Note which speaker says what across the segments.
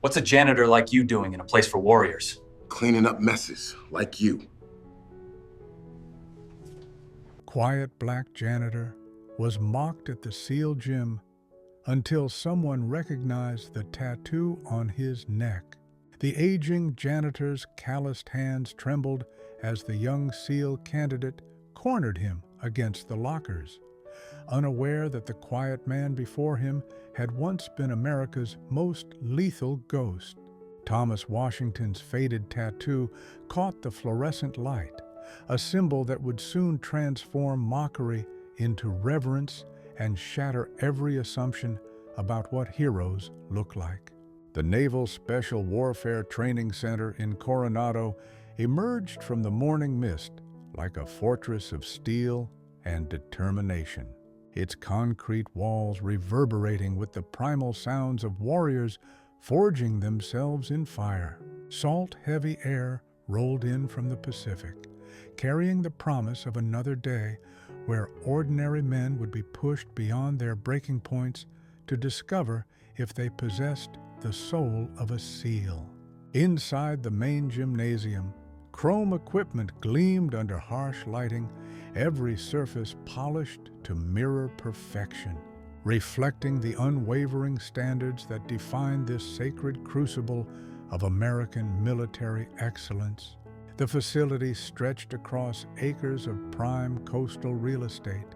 Speaker 1: What's a janitor like you doing in a place for warriors?
Speaker 2: Cleaning up messes, like you.
Speaker 3: Quiet black janitor was mocked at the SEAL gym until someone recognized the tattoo on his neck. The aging janitor's calloused hands trembled as the young SEAL candidate cornered him against the lockers, unaware that the quiet man before him had once been America's most lethal ghost. Thomas Washington's faded tattoo caught the fluorescent light, a symbol that would soon transform mockery into reverence and shatter every assumption about what heroes look like. The Naval Special Warfare Training Center in Coronado emerged from the morning mist like a fortress of steel and determination, its concrete walls reverberating with the primal sounds of warriors forging themselves in fire. Salt-heavy air rolled in from the Pacific, carrying the promise of another day where ordinary men would be pushed beyond their breaking points to discover if they possessed the soul of a SEAL. Inside the main gymnasium, chrome equipment gleamed under harsh lighting, every surface polished to mirror perfection, reflecting the unwavering standards that define this sacred crucible of American military excellence. The facility stretched across acres of prime coastal real estate,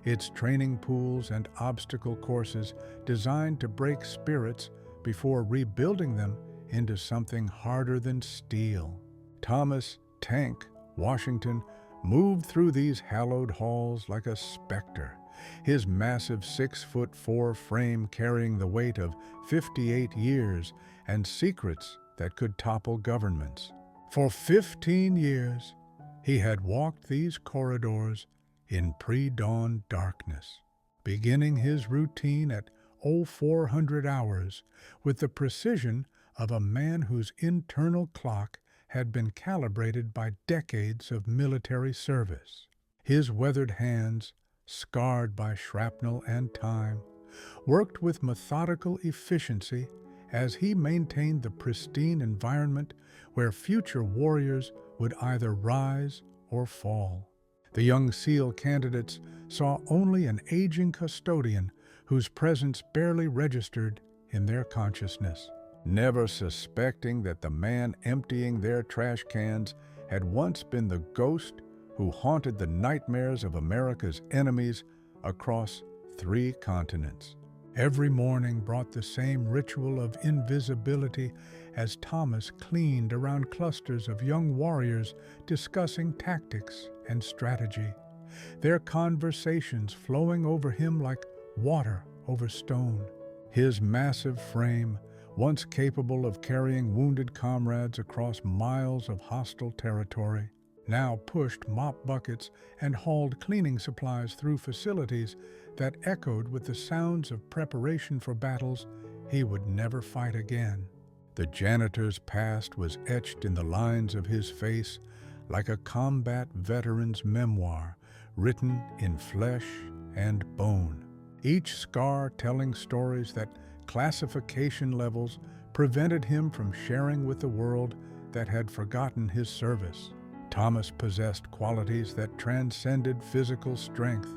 Speaker 3: its training pools and obstacle courses designed to break spirits before rebuilding them into something harder than steel. Thomas "Tank" Washington moved through these hallowed halls like a specter, his massive 6'4" frame carrying the weight of 58 years and secrets that could topple governments. For 15 years, he had walked these corridors in pre-dawn darkness, beginning his routine at 0400 hours with the precision of a man whose internal clock had been calibrated by decades of military service. His weathered hands, scarred by shrapnel and time, worked with methodical efficiency as he maintained the pristine environment where future warriors would either rise or fall. The young SEAL candidates saw only an aging custodian whose presence barely registered in their consciousness, never suspecting that the man emptying their trash cans had once been the ghost who haunted the nightmares of America's enemies across 3 continents. Every morning brought the same ritual of invisibility as Thomas cleaned around clusters of young warriors discussing tactics and strategy, their conversations flowing over him like water over stone. His massive frame, once capable of carrying wounded comrades across miles of hostile territory, now pushed mop buckets and hauled cleaning supplies through facilities that echoed with the sounds of preparation for battles he would never fight again. The janitor's past was etched in the lines of his face like a combat veteran's memoir, written in flesh and bone, each scar telling stories that classification levels prevented him from sharing with the world that had forgotten his service. Thomas possessed qualities that transcended physical strength,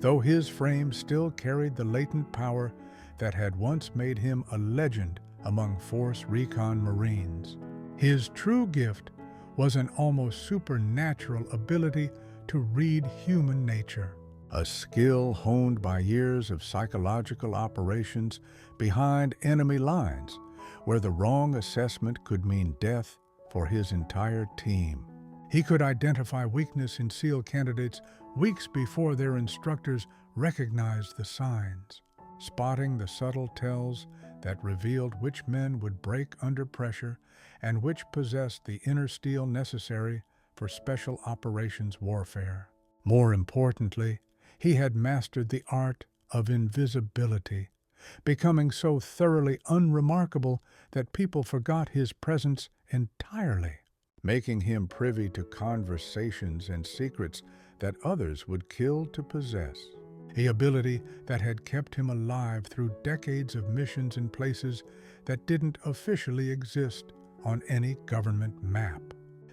Speaker 3: though his frame still carried the latent power that had once made him a legend among Force Recon Marines. His true gift was an almost supernatural ability to read human nature, a skill honed by years of psychological operations behind enemy lines, where the wrong assessment could mean death for his entire team. He could identify weakness in SEAL candidates weeks before their instructors recognized the signs, spotting the subtle tells that revealed which men would break under pressure and which possessed the inner steel necessary for special operations warfare. More importantly, he had mastered the art of invisibility, becoming so thoroughly unremarkable that people forgot his presence entirely, making him privy to conversations and secrets that others would kill to possess. The ability that had kept him alive through decades of missions in places that didn't officially exist on any government map.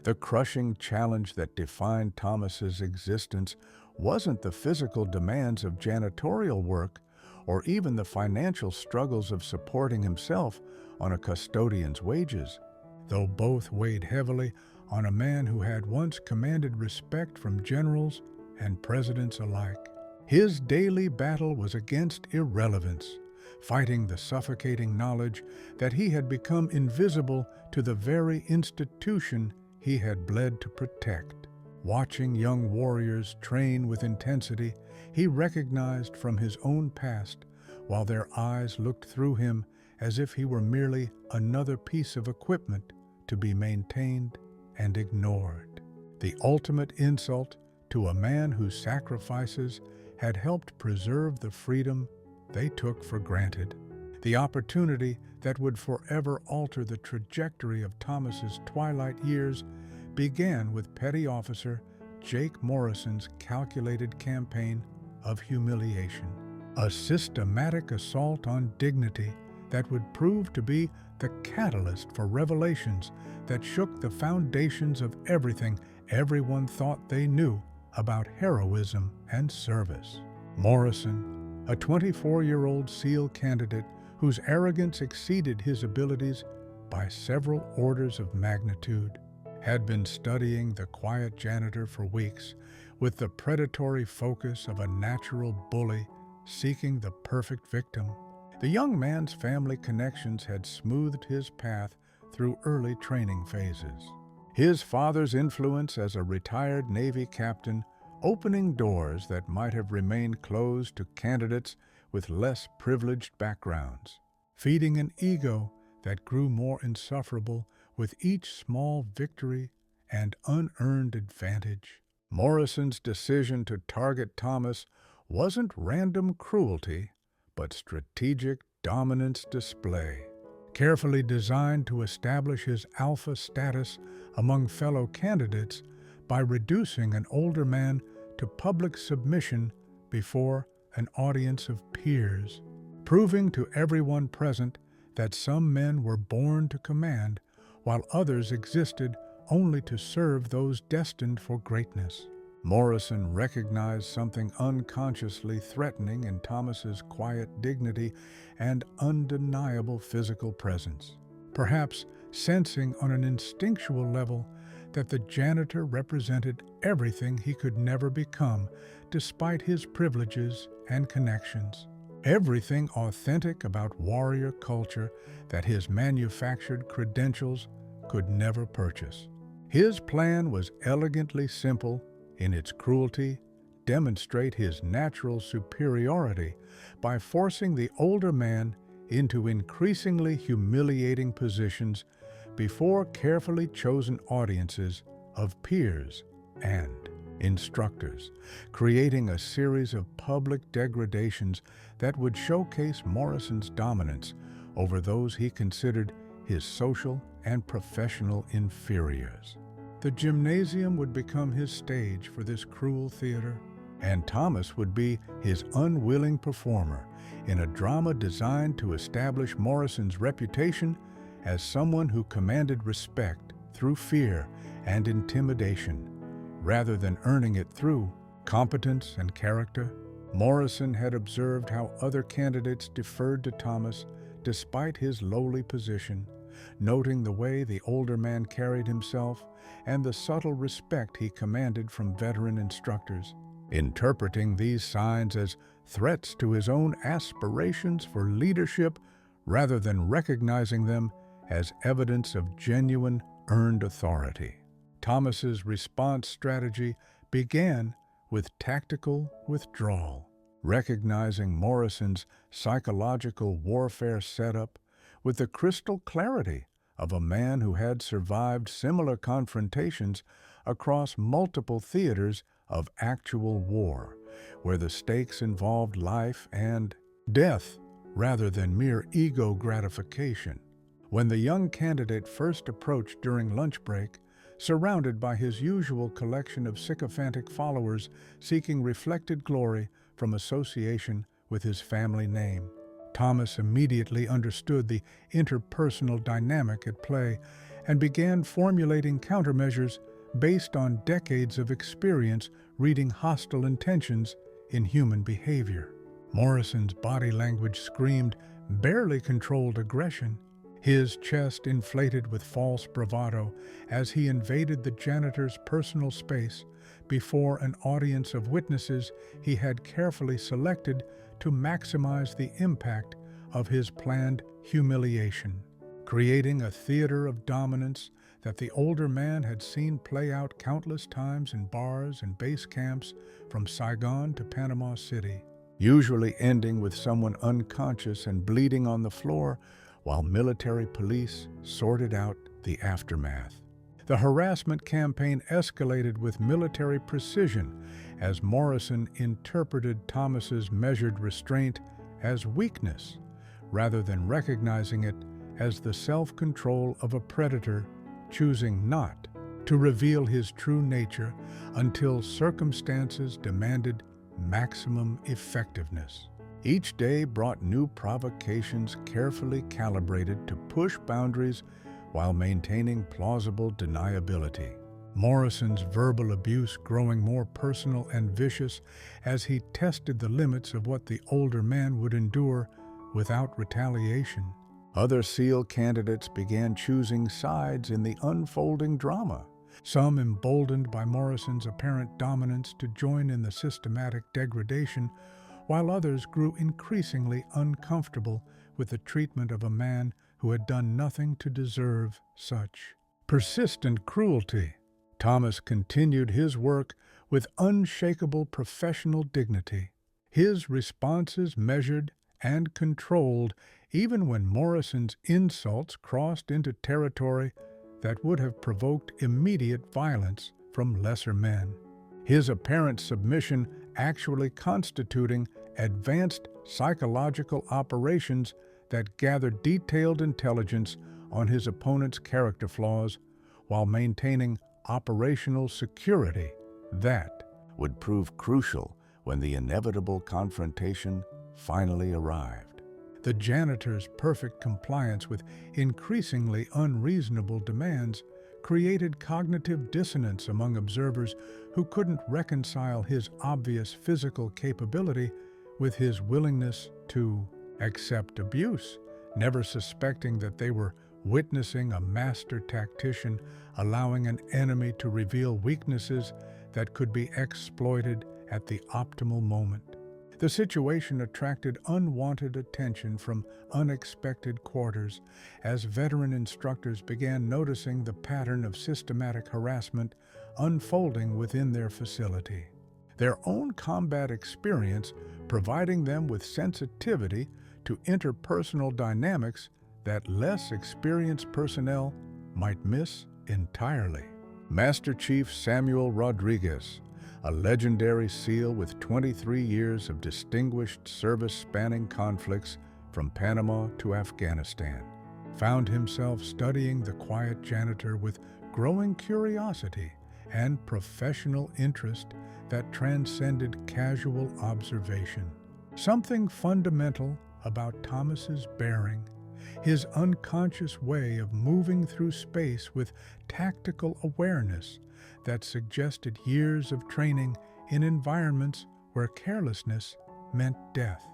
Speaker 3: The crushing challenge that defined Thomas's existence wasn't the physical demands of janitorial work or even the financial struggles of supporting himself on a custodian's wages, though both weighed heavily on a man who had once commanded respect from generals and presidents alike. His daily battle was against irrelevance, fighting the suffocating knowledge that he had become invisible to the very institution he had bled to protect. Watching young warriors train with intensity, he recognized from his own past, while their eyes looked through him as if he were merely another piece of equipment to be maintained and ignored. The ultimate insult to a man whose sacrifices had helped preserve the freedom they took for granted. The opportunity that would forever alter the trajectory of Thomas's twilight years began with Petty Officer Jake Morrison's calculated campaign of humiliation, a systematic assault on dignity that would prove to be the catalyst for revelations that shook the foundations of everything everyone thought they knew about heroism and service. Morrison, a 24-year-old SEAL candidate whose arrogance exceeded his abilities by several orders of magnitude, had been studying the quiet janitor for weeks with the predatory focus of a natural bully seeking the perfect victim. The young man's family connections had smoothed his path through early training phases. His father's influence as a retired Navy captain opening doors that might have remained closed to candidates with less privileged backgrounds, feeding an ego that grew more insufferable with each small victory and unearned advantage. Morrison's decision to target Thomas wasn't random cruelty, but strategic dominance display, carefully designed to establish his alpha status among fellow candidates by reducing an older man to public submission before an audience of peers, proving to everyone present that some men were born to command while others existed only to serve those destined for greatness. Morrison recognized something unconsciously threatening in Thomas's quiet dignity and undeniable physical presence, perhaps sensing on an instinctual level that the janitor represented everything he could never become despite his privileges and connections, everything authentic about warrior culture that his manufactured credentials could never purchase. His plan was elegantly simple in its cruelty, demonstrate his natural superiority by forcing the older man into increasingly humiliating positions before carefully chosen audiences of peers and instructors, creating a series of public degradations that would showcase Morrison's dominance over those he considered his social and professional inferiors. The gymnasium would become his stage for this cruel theater, and Thomas would be his unwilling performer in a drama designed to establish Morrison's reputation as someone who commanded respect through fear and intimidation, rather than earning it through competence and character. Morrison had observed how other candidates deferred to Thomas despite his lowly position, noting the way the older man carried himself and the subtle respect he commanded from veteran instructors, interpreting these signs as threats to his own aspirations for leadership rather than recognizing them as evidence of genuine earned authority. Thomas's response strategy began with tactical withdrawal, recognizing Morrison's psychological warfare setup with the crystal clarity of a man who had survived similar confrontations across multiple theaters of actual war, where the stakes involved life and death rather than mere ego gratification. When the young candidate first approached during lunch break, surrounded by his usual collection of sycophantic followers seeking reflected glory from association with his family name, Thomas immediately understood the interpersonal dynamic at play and began formulating countermeasures based on decades of experience reading hostile intentions in human behavior. Morrison's body language screamed barely controlled aggression, his chest inflated with false bravado as he invaded the janitor's personal space before an audience of witnesses he had carefully selected to maximize the impact of his planned humiliation, creating a theater of dominance that the older man had seen play out countless times in bars and base camps from Saigon to Panama City, usually ending with someone unconscious and bleeding on the floor while military police sorted out the aftermath. The harassment campaign escalated with military precision as Morrison interpreted Thomas's measured restraint as weakness rather than recognizing it as the self-control of a predator choosing not to reveal his true nature until circumstances demanded maximum effectiveness. Each day brought new provocations carefully calibrated to push boundaries while maintaining plausible deniability. Morrison's verbal abuse growing more personal and vicious as he tested the limits of what the older man would endure without retaliation. Other SEAL candidates began choosing sides in the unfolding drama, some emboldened by Morrison's apparent dominance to join in the systematic degradation, while others grew increasingly uncomfortable with the treatment of a man who had done nothing to deserve such persistent cruelty. Thomas continued his work with unshakable professional dignity, his responses measured and controlled even when Morrison's insults crossed into territory that would have provoked immediate violence from lesser men, his apparent submission actually constituting advanced psychological operations that gathered detailed intelligence on his opponent's character flaws while maintaining operational security that would prove crucial when the inevitable confrontation finally arrived. The janitor's perfect compliance with increasingly unreasonable demands created cognitive dissonance among observers who couldn't reconcile his obvious physical capability with his willingness to accept abuse, never suspecting that they were witnessing a master tactician allowing an enemy to reveal weaknesses that could be exploited at the optimal moment. The situation attracted unwanted attention from unexpected quarters as veteran instructors began noticing the pattern of systematic harassment unfolding within their facility, their own combat experience providing them with sensitivity to interpersonal dynamics that less experienced personnel might miss entirely. Master Chief Samuel Rodriguez, a legendary SEAL with 23 years of distinguished service spanning conflicts from Panama to Afghanistan, found himself studying the quiet janitor with growing curiosity and professional interest that transcended casual observation. Something fundamental about Thomas's bearing, his unconscious way of moving through space with tactical awareness that suggested years of training in environments where carelessness meant death,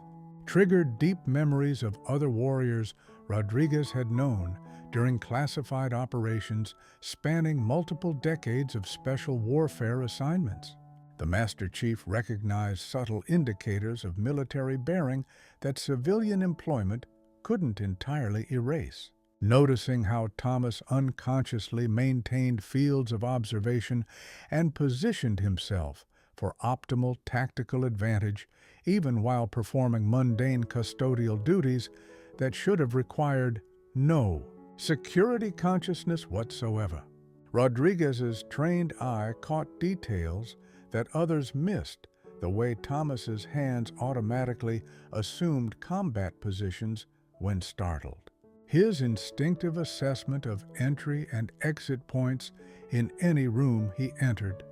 Speaker 3: triggered deep memories of other warriors Rodriguez had known during classified operations spanning multiple decades of special warfare assignments. The Master Chief recognized subtle indicators of military bearing that civilian employment couldn't entirely erase. Noticing how Thomas unconsciously maintained fields of observation and positioned himself for optimal tactical advantage, even while performing mundane custodial duties that should have required no security consciousness whatsoever. Rodriguez's trained eye caught details that others missed, the way Thomas's hands automatically assumed combat positions when startled, his instinctive assessment of entry and exit points in any room he entered,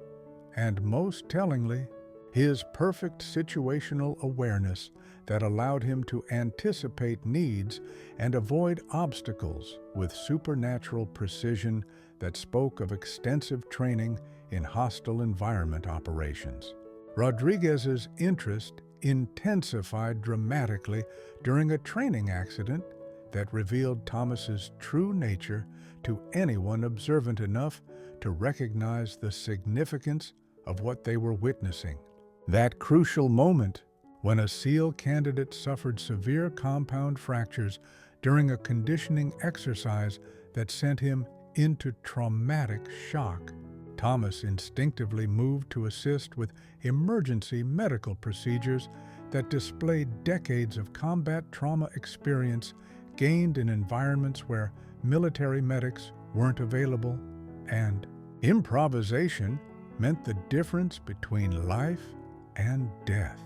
Speaker 3: and most tellingly, his perfect situational awareness that allowed him to anticipate needs and avoid obstacles with supernatural precision that spoke of extensive training in hostile environment operations. Rodriguez's interest intensified dramatically during a training accident that revealed Thomas's true nature to anyone observant enough to recognize the significance of what they were witnessing. That crucial moment when a SEAL candidate suffered severe compound fractures during a conditioning exercise that sent him into traumatic shock. Thomas instinctively moved to assist with emergency medical procedures that displayed decades of combat trauma experience gained in environments where military medics weren't available, and improvisation meant the difference between life and death.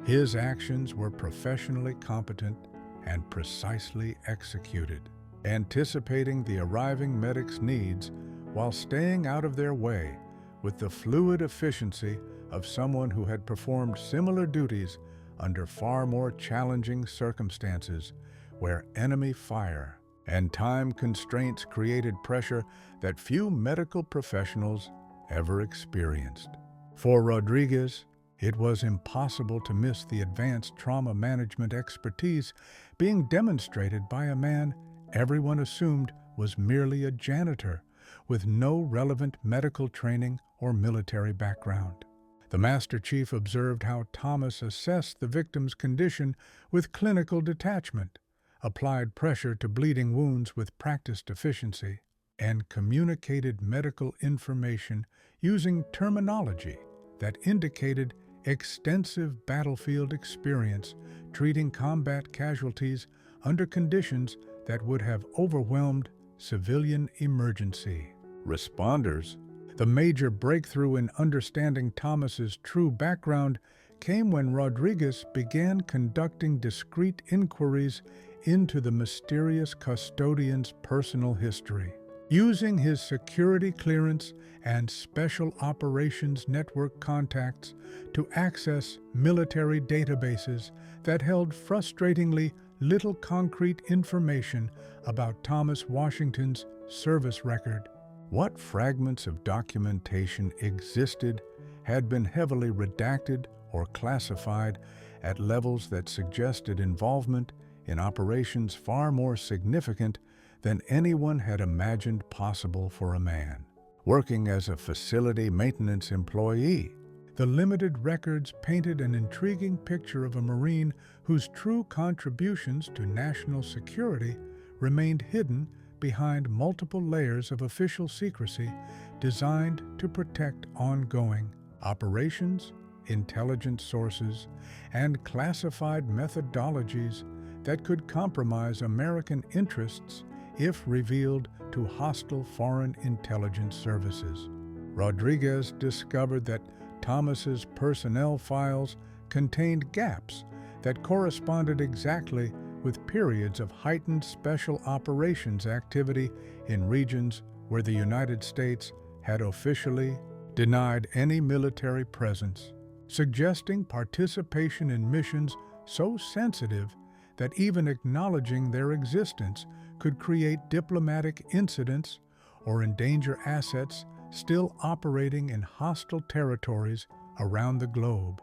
Speaker 3: His actions were professionally competent and precisely executed, anticipating the arriving medic's needs while staying out of their way with the fluid efficiency of someone who had performed similar duties under far more challenging circumstances where enemy fire and time constraints created pressure that few medical professionals ever experienced. For Rodriguez, it was impossible to miss the advanced trauma management expertise being demonstrated by a man everyone assumed was merely a janitor with no relevant medical training or military background. The Master Chief observed how Thomas assessed the victim's condition with clinical detachment, applied pressure to bleeding wounds with practiced efficiency, and communicated medical information using terminology that indicated extensive battlefield experience treating combat casualties under conditions that would have overwhelmed civilian emergency responders. The major breakthrough in understanding Thomas's true background came when Rodriguez began conducting discreet inquiries into the mysterious custodian's personal history. Using his security clearance and Special Operations Network contacts to access military databases that held frustratingly little concrete information about Thomas Washington's service record. What fragments of documentation existed had been heavily redacted or classified at levels that suggested involvement in operations far more significant than anyone had imagined possible for a man working as a facility maintenance employee. The limited records painted an intriguing picture of a Marine whose true contributions to national security remained hidden behind multiple layers of official secrecy designed to protect ongoing operations, intelligence sources, and classified methodologies that could compromise American interests if revealed to hostile foreign intelligence services. Rodriguez discovered that Thomas's personnel files contained gaps that corresponded exactly with periods of heightened special operations activity in regions where the United States had officially denied any military presence, suggesting participation in missions so sensitive that even acknowledging their existence could create diplomatic incidents or endanger assets still operating in hostile territories around the globe.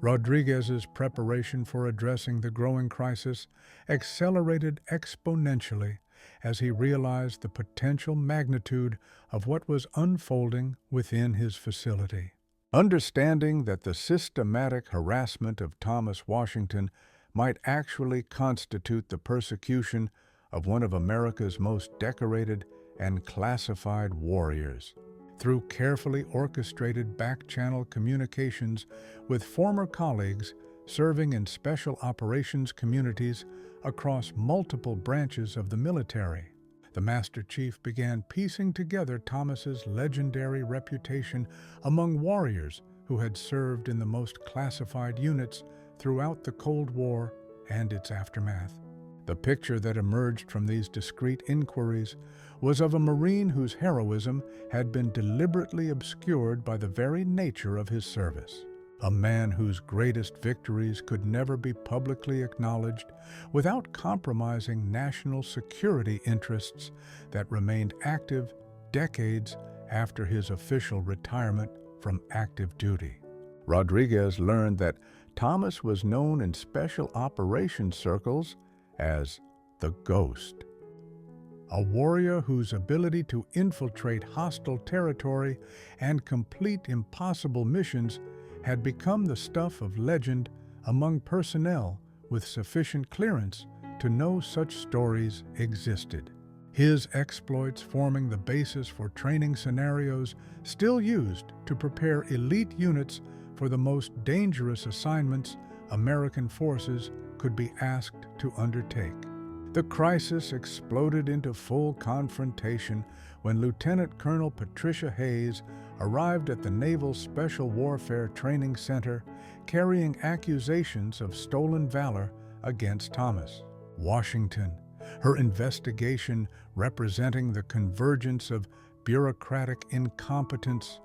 Speaker 3: Rodriguez's preparation for addressing the growing crisis accelerated exponentially as he realized the potential magnitude of what was unfolding within his facility. Understanding that the systematic harassment of Thomas Washington might actually constitute the persecution of one of America's most decorated and classified warriors. Through carefully orchestrated back-channel communications with former colleagues serving in special operations communities across multiple branches of the military, the Master Chief began piecing together Thomas's legendary reputation among warriors who had served in the most classified units throughout the Cold War and its aftermath. The picture that emerged from these discreet inquiries was of a Marine whose heroism had been deliberately obscured by the very nature of his service. a man whose greatest victories could never be publicly acknowledged without compromising national security interests that remained active decades after his official retirement from active duty. Rodriguez learned that Thomas was known in special operations circles as the Ghost, a warrior whose ability to infiltrate hostile territory and complete impossible missions had become the stuff of legend among personnel with sufficient clearance to know such stories existed. His exploits forming the basis for training scenarios still used to prepare elite units for the most dangerous assignments American forces could be asked to undertake. The crisis exploded into full confrontation when Lieutenant Colonel Patricia Hayes arrived at the Naval Special Warfare Training Center carrying accusations of stolen valor against Thomas. Washington, her investigation representing the convergence of bureaucratic incompetence,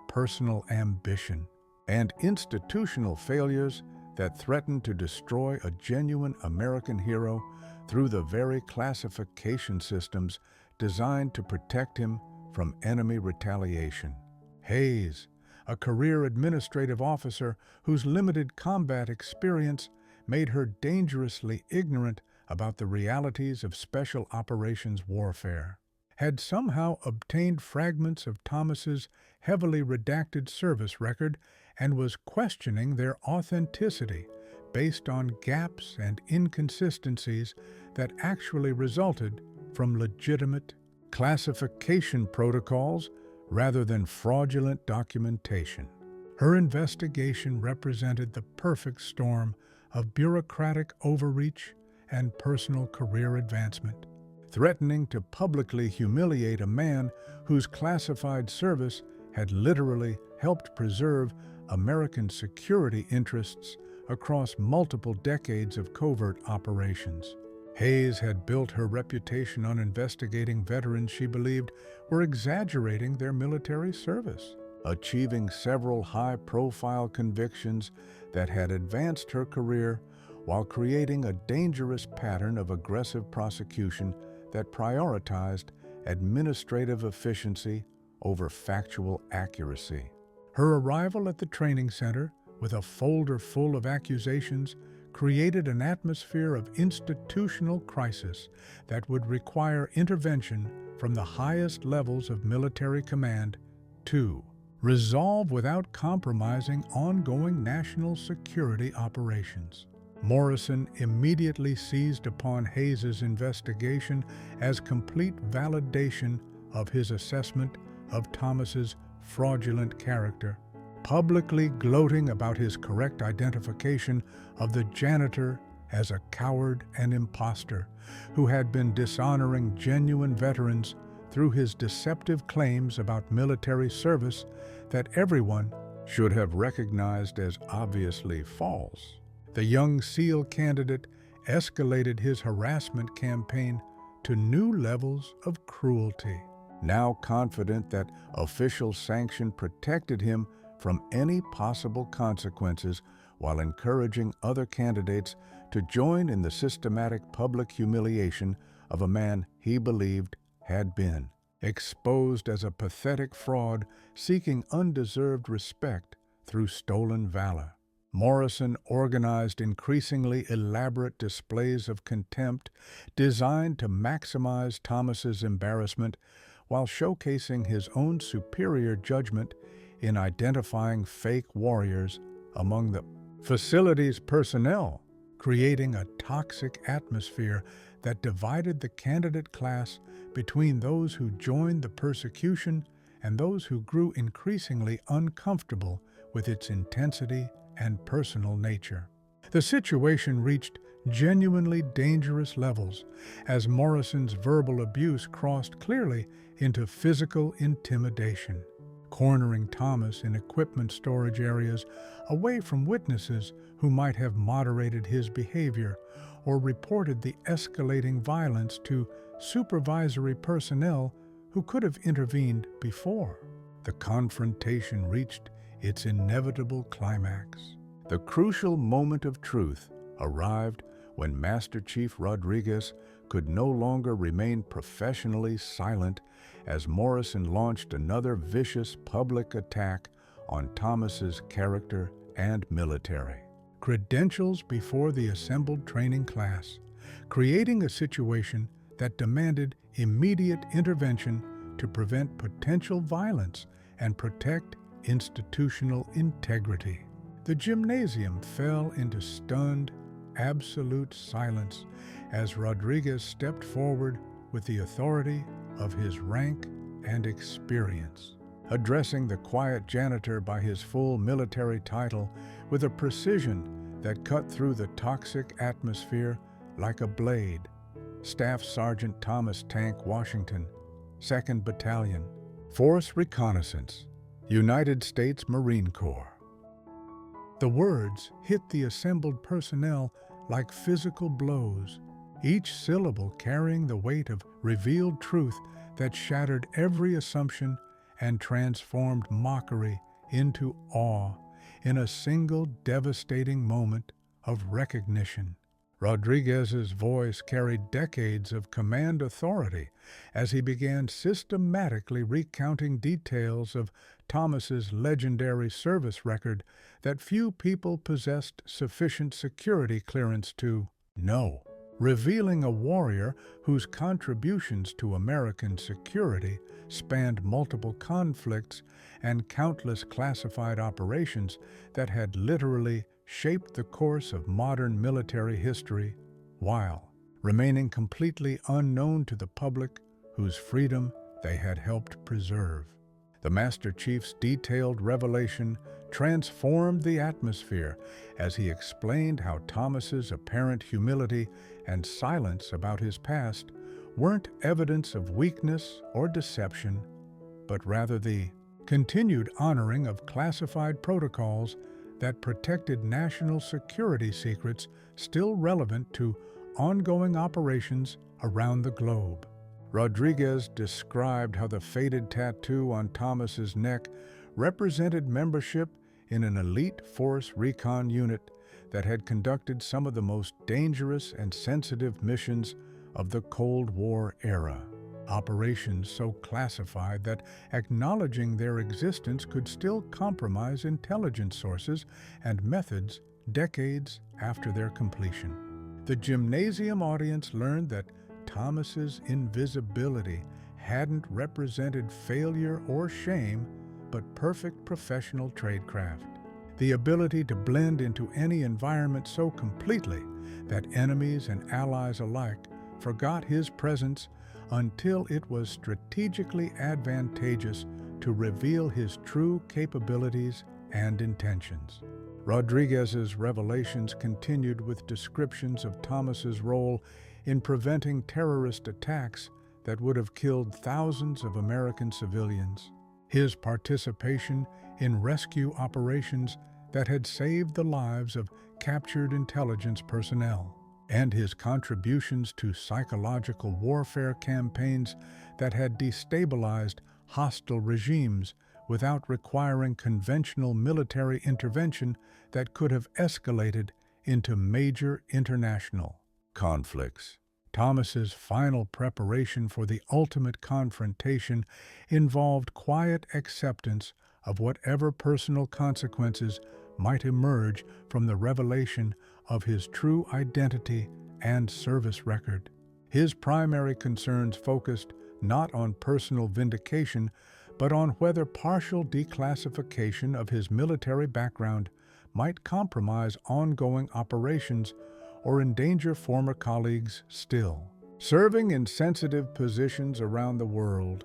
Speaker 3: personal ambition, and institutional failures that threatened to destroy a genuine American hero through the very classification systems designed to protect him from enemy retaliation. Hayes, a career administrative officer whose limited combat experience made her dangerously ignorant about the realities of special operations warfare, had somehow obtained fragments of Thomas's heavily redacted service record and was questioning their authenticity based on gaps and inconsistencies that actually resulted from legitimate classification protocols rather than fraudulent documentation. Her investigation represented the perfect storm of bureaucratic overreach and personal career advancement, threatening to publicly humiliate a man whose classified service had literally helped preserve American security interests across multiple decades of covert operations. Hayes had built her reputation on investigating veterans she believed were exaggerating their military service, achieving several high-profile convictions that had advanced her career while creating a dangerous pattern of aggressive prosecution that prioritized administrative efficiency over factual accuracy. Her arrival at the training center with a folder full of accusations created an atmosphere of institutional crisis that would require intervention from the highest levels of military command to resolve without compromising ongoing national security operations. Morrison immediately seized upon Hayes's investigation as complete validation of his assessment of Thomas's fraudulent character, publicly gloating about his correct identification of the janitor as a coward and imposter who had been dishonoring genuine veterans through his deceptive claims about military service that everyone should have recognized as obviously false. The young SEAL candidate escalated his harassment campaign to new levels of cruelty, now confident that official sanction protected him from any possible consequences while encouraging other candidates to join in the systematic public humiliation of a man he believed had been exposed as a pathetic fraud seeking undeserved respect through stolen valor. Morrison organized increasingly elaborate displays of contempt designed to maximize Thomas's embarrassment while showcasing his own superior judgment in identifying fake warriors among the facility's personnel, creating a toxic atmosphere that divided the candidate class between those who joined the persecution and those who grew increasingly uncomfortable with its intensity and personal nature. The situation reached genuinely dangerous levels as Morrison's verbal abuse crossed clearly into physical intimidation, cornering Thomas in equipment storage areas away from witnesses who might have moderated his behavior or reported the escalating violence to supervisory personnel who could have intervened before. The confrontation reached its inevitable climax. The crucial moment of truth arrived when Master Chief Rodriguez could no longer remain professionally silent as Morrison launched another vicious public attack on Thomas's character and military credentials before the assembled training class, creating a situation that demanded immediate intervention to prevent potential violence and protect institutional integrity. The gymnasium fell into stunned, absolute silence as Rodriguez stepped forward with the authority of his rank and experience, addressing the quiet janitor by his full military title with a precision that cut through the toxic atmosphere like a blade. Staff Sergeant Thomas Tank Washington, 2nd Battalion, Force Reconnaissance, United States Marine Corps. The words hit the assembled personnel like physical blows, each syllable carrying the weight of revealed truth that shattered every assumption and transformed mockery into awe in a single devastating moment of recognition. Rodriguez's voice carried decades of command authority as he began systematically recounting details of Thomas's legendary service record that few people possessed sufficient security clearance to know, revealing a warrior whose contributions to American security spanned multiple conflicts and countless classified operations that had literally shaped the course of modern military history, while remaining completely unknown to the public whose freedom they had helped preserve. The Master Chief's detailed revelation transformed the atmosphere as he explained how Thomas's apparent humility and silence about his past weren't evidence of weakness or deception, but rather the continued honoring of classified protocols that protected national security secrets still relevant to ongoing operations around the globe. Rodriguez described how the faded tattoo on Thomas's neck represented membership in an elite force recon unit that had conducted some of the most dangerous and sensitive missions of the Cold War era. Operations so classified that acknowledging their existence could still compromise intelligence sources and methods decades after their completion. The gymnasium audience learned that Thomas's invisibility hadn't represented failure or shame, but perfect professional tradecraft. The ability to blend into any environment so completely that enemies and allies alike forgot his presence until it was strategically advantageous to reveal his true capabilities and intentions. Rodriguez's revelations continued with descriptions of Thomas's role in preventing terrorist attacks that would have killed thousands of American civilians, his participation in rescue operations that had saved the lives of captured intelligence personnel, and his contributions to psychological warfare campaigns that had destabilized hostile regimes without requiring conventional military intervention that could have escalated into major international conflicts. Thomas's final preparation for the ultimate confrontation involved quiet acceptance of whatever personal consequences might emerge from the revelation of his true identity and service record. His primary concerns focused not on personal vindication, but on whether partial declassification of his military background might compromise ongoing operations or endanger former colleagues still serving in sensitive positions around the world.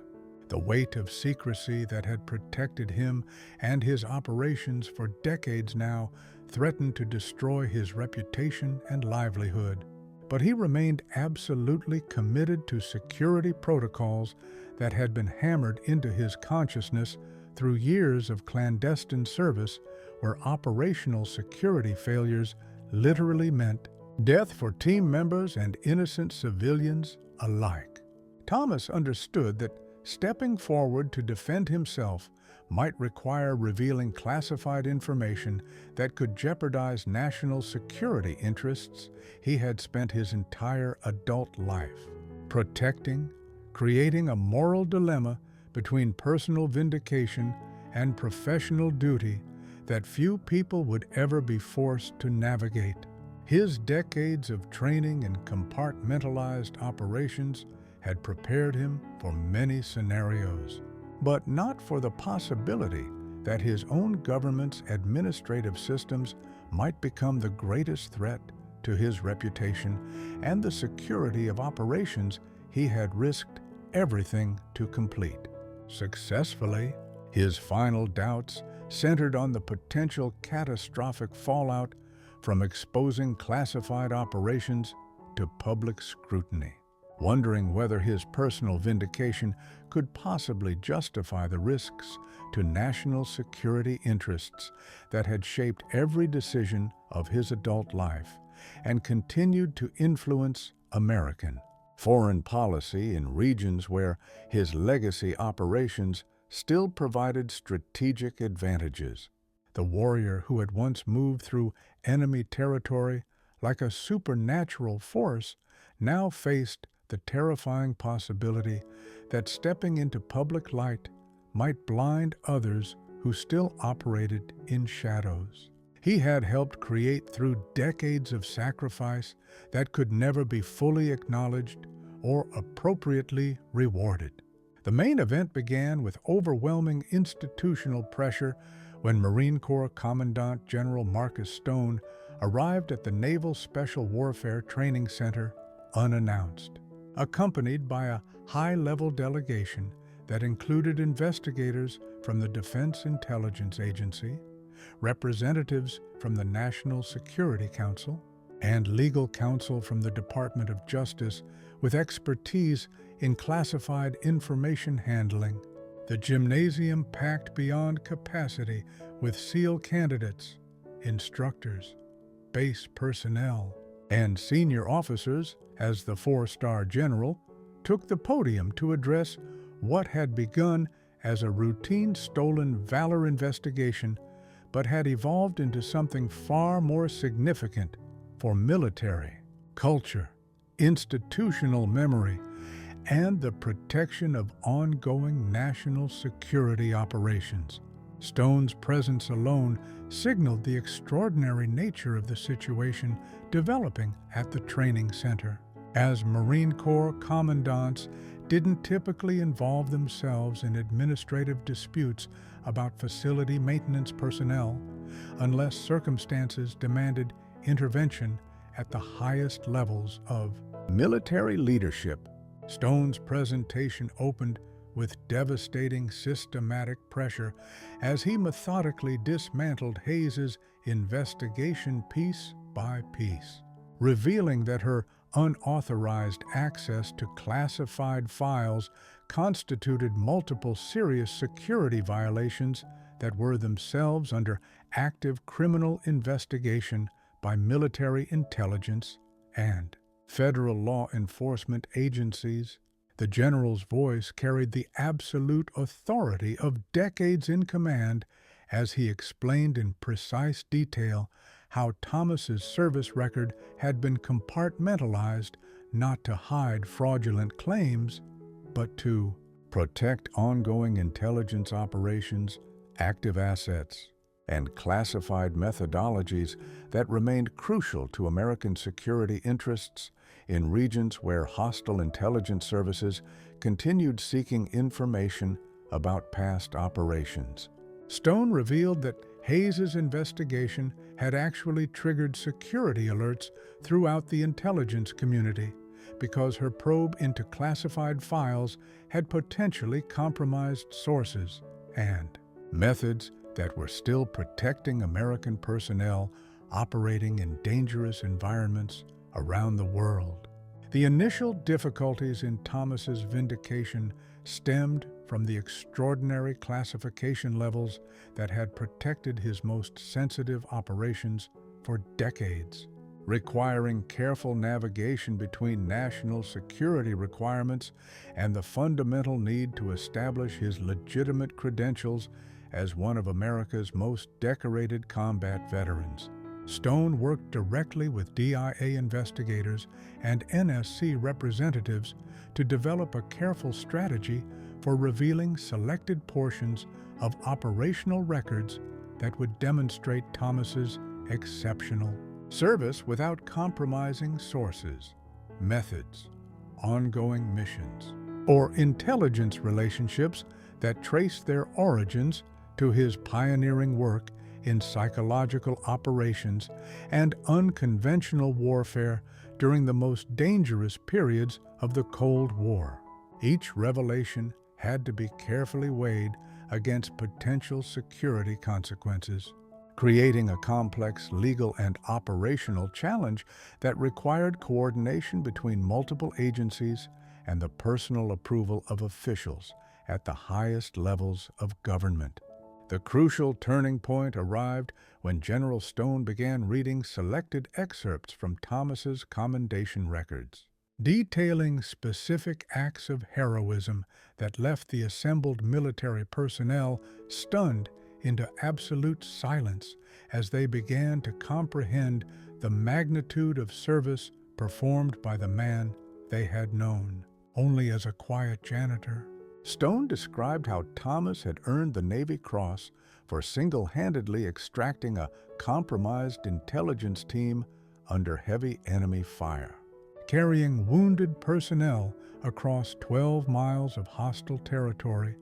Speaker 3: The weight of secrecy that had protected him and his operations for decades now threatened to destroy his reputation and livelihood. But he remained absolutely committed to security protocols that had been hammered into his consciousness through years of clandestine service where operational security failures literally meant death for team members and innocent civilians alike. Thomas understood that Stepping forward to defend himself might require revealing classified information that could jeopardize national security interests he had spent his entire adult life protecting, creating a moral dilemma between personal vindication and professional duty that few people would ever be forced to navigate. His decades of training in compartmentalized operations had prepared him for many scenarios, but not for the possibility that his own government's administrative systems might become the greatest threat to his reputation and the security of operations he had risked everything to complete. Successfully, his final doubts centered on the potential catastrophic fallout from exposing classified operations to public scrutiny. Wondering whether his personal vindication could possibly justify the risks to national security interests that had shaped every decision of his adult life and continued to influence American foreign policy in regions where his legacy operations still provided strategic advantages. The warrior who had once moved through enemy territory like a supernatural force now faced the terrifying possibility that stepping into public light might blind others who still operated in shadows. He had helped create through decades of sacrifice that could never be fully acknowledged or appropriately rewarded. The main event began with overwhelming institutional pressure when Marine Corps Commandant General Marcus Stone arrived at the Naval Special Warfare Training Center unannounced, accompanied by a high-level delegation that included investigators from the Defense Intelligence Agency, representatives from the National Security Council, and legal counsel from the Department of Justice with expertise in classified information handling. The gymnasium packed beyond capacity with SEAL candidates, instructors, base personnel, and senior officers as the four-star general took the podium to address what had begun as a routine stolen valor investigation but had evolved into something far more significant for military, culture, institutional memory, and the protection of ongoing national security operations. Stone's presence alone signaled the extraordinary nature of the situation developing at the training center, as Marine Corps commandants didn't typically involve themselves in administrative disputes about facility maintenance personnel unless circumstances demanded intervention at the highest levels of military leadership. Stone's presentation opened with devastating systematic pressure as he methodically dismantled Hayes's investigation piece by piece, revealing that her unauthorized access to classified files constituted multiple serious security violations that were themselves under active criminal investigation by military intelligence and federal law enforcement agencies. The general's voice carried the absolute authority of decades in command as he explained in precise detail how Thomas's service record had been compartmentalized not to hide fraudulent claims, but to protect ongoing intelligence operations, active assets, and classified methodologies that remained crucial to American security interests in regions where hostile intelligence services continued seeking information about past operations. Stone revealed that Hayes's investigation had actually triggered security alerts throughout the intelligence community because her probe into classified files had potentially compromised sources and methods that were still protecting American personnel operating in dangerous environments around the world. The initial difficulties in Thomas's vindication stemmed from the extraordinary classification levels that had protected his most sensitive operations for decades. requiring careful navigation between national security requirements and the fundamental need to establish his legitimate credentials as one of America's most decorated combat veterans. Stone worked directly with DIA investigators and NSC representatives to develop a careful strategy for revealing selected portions of operational records that would demonstrate Thomas's exceptional service without compromising sources, methods, ongoing missions, or intelligence relationships that trace their origins to his pioneering work in psychological operations and unconventional warfare during the most dangerous periods of the Cold War. Each revelation had to be carefully weighed against potential security consequences, creating a complex legal and operational challenge that required coordination between multiple agencies and the personal approval of officials at the highest levels of government. The crucial turning point arrived when General Stone began reading selected excerpts from Thomas's commendation records, detailing specific acts of heroism that left the assembled military personnel stunned into absolute silence as they began to comprehend the magnitude of service performed by the man they had known only as a quiet janitor. Stone described how Thomas had earned the Navy Cross for single-handedly extracting a compromised intelligence team under heavy enemy fire, carrying wounded personnel across 12 miles of hostile territory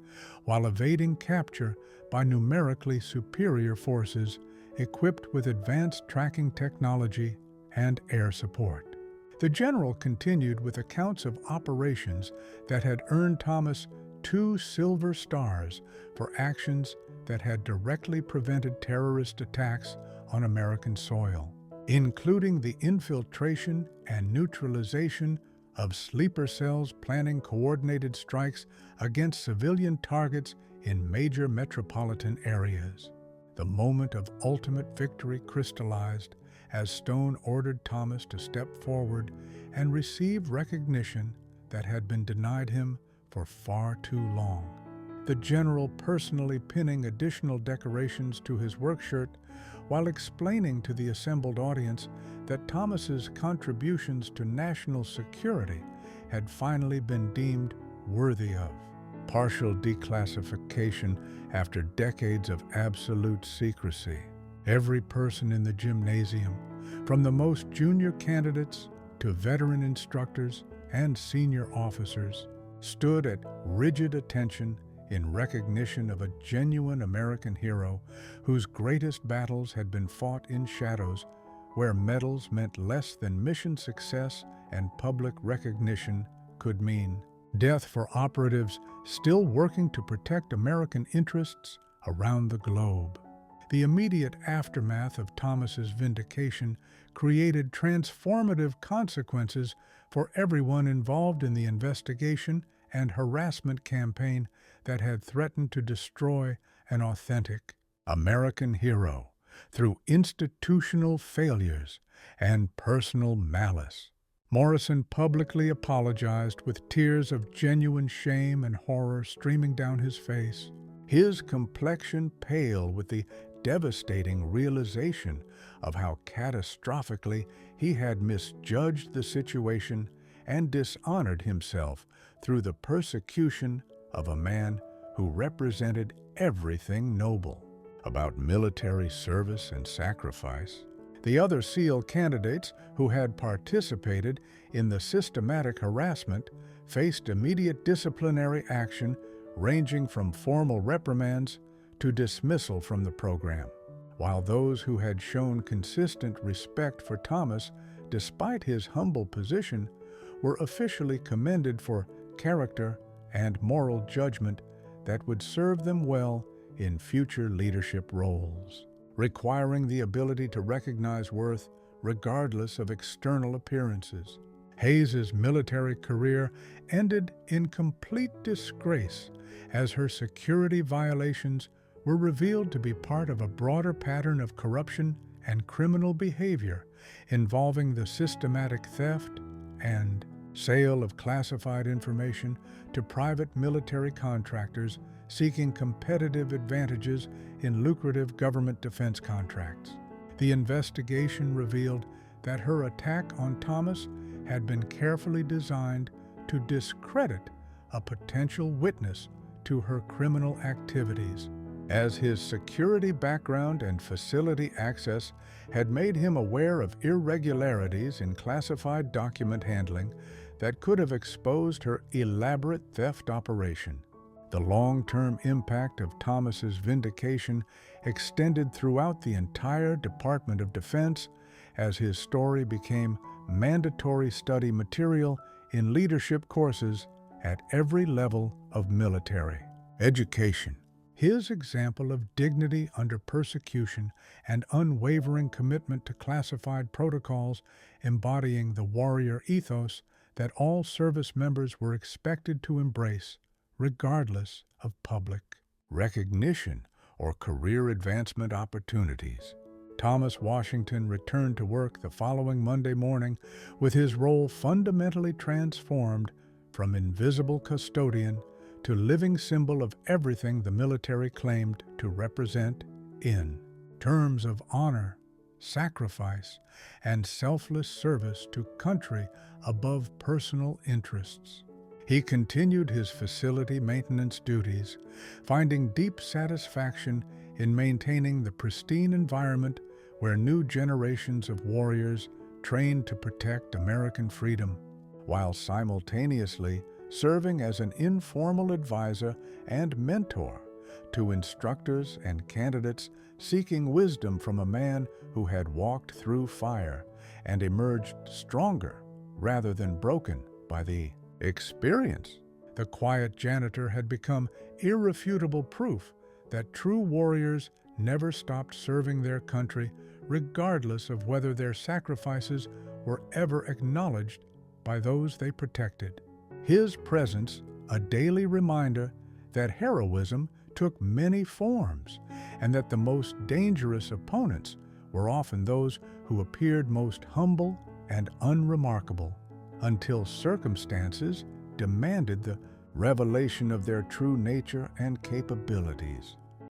Speaker 3: while evading capture by numerically superior forces equipped with advanced tracking technology and air support. The general continued with accounts of operations that had earned Thomas 2 Silver Stars for actions that had directly prevented terrorist attacks on American soil, including the infiltration and neutralization of sleeper cells planning coordinated strikes against civilian targets in major metropolitan areas. The moment of ultimate victory crystallized as Stone ordered Thomas to step forward and receive recognition that had been denied him for far too long. The general personally pinning additional decorations to his work shirt while explaining to the assembled audience that Thomas's contributions to national security had finally been deemed worthy of partial declassification after decades of absolute secrecy. Every person in the gymnasium, from the most junior candidates to veteran instructors and senior officers, stood at rigid attention in recognition of a genuine American hero whose greatest battles had been fought in shadows, where medals meant less than mission success and public recognition could mean death for operatives still working to protect American interests around the globe. The immediate aftermath of Thomas's vindication created transformative consequences for everyone involved in the investigation and harassment campaign that had threatened to destroy an authentic American hero through institutional failures and personal malice. Morrison publicly apologized with tears of genuine shame and horror streaming down his face, his complexion pale with the devastating realization of how catastrophically he had misjudged the situation and dishonored himself through the persecution of a man who represented everything noble about military service and sacrifice. The other SEAL candidates who had participated in the systematic harassment faced immediate disciplinary action ranging from formal reprimands to dismissal from the program, while those who had shown consistent respect for Thomas despite his humble position were officially commended for character and moral judgment that would serve them well in future leadership roles, requiring the ability to recognize worth regardless of external appearances. Hayes's military career ended in complete disgrace as her security violations were revealed to be part of a broader pattern of corruption and criminal behavior involving the systematic theft and sale of classified information to private military contractors seeking competitive advantages in lucrative government defense contracts. The investigation revealed that her attack on Thomas had been carefully designed to discredit a potential witness to her criminal activities, as his security background and facility access had made him aware of irregularities in classified document handling that could have exposed her elaborate theft operation. The long-term impact of Thomas's vindication extended throughout the entire Department of Defense as his story became mandatory study material in leadership courses at every level of military education. His example of dignity under persecution and unwavering commitment to classified protocols embodying the warrior ethos that all service members were expected to embrace, regardless of public recognition or career advancement opportunities. Thomas Washington returned to work the following Monday morning with his role fundamentally transformed from invisible custodian to living symbol of everything the military claimed to represent in terms of honor, sacrifice, and selfless service to country above personal interests. He continued his facility maintenance duties, finding deep satisfaction in maintaining the pristine environment where new generations of warriors trained to protect American freedom, while simultaneously serving as an informal advisor and mentor to instructors and candidates seeking wisdom from a man who had walked through fire and emerged stronger rather than broken by the experience. The quiet janitor had become irrefutable proof that true warriors never stopped serving their country, regardless of whether their sacrifices were ever acknowledged by those they protected. His presence, a daily reminder that heroism took many forms and that the most dangerous opponents were often those who appeared most humble and unremarkable until circumstances demanded the revelation of their true nature and capabilities.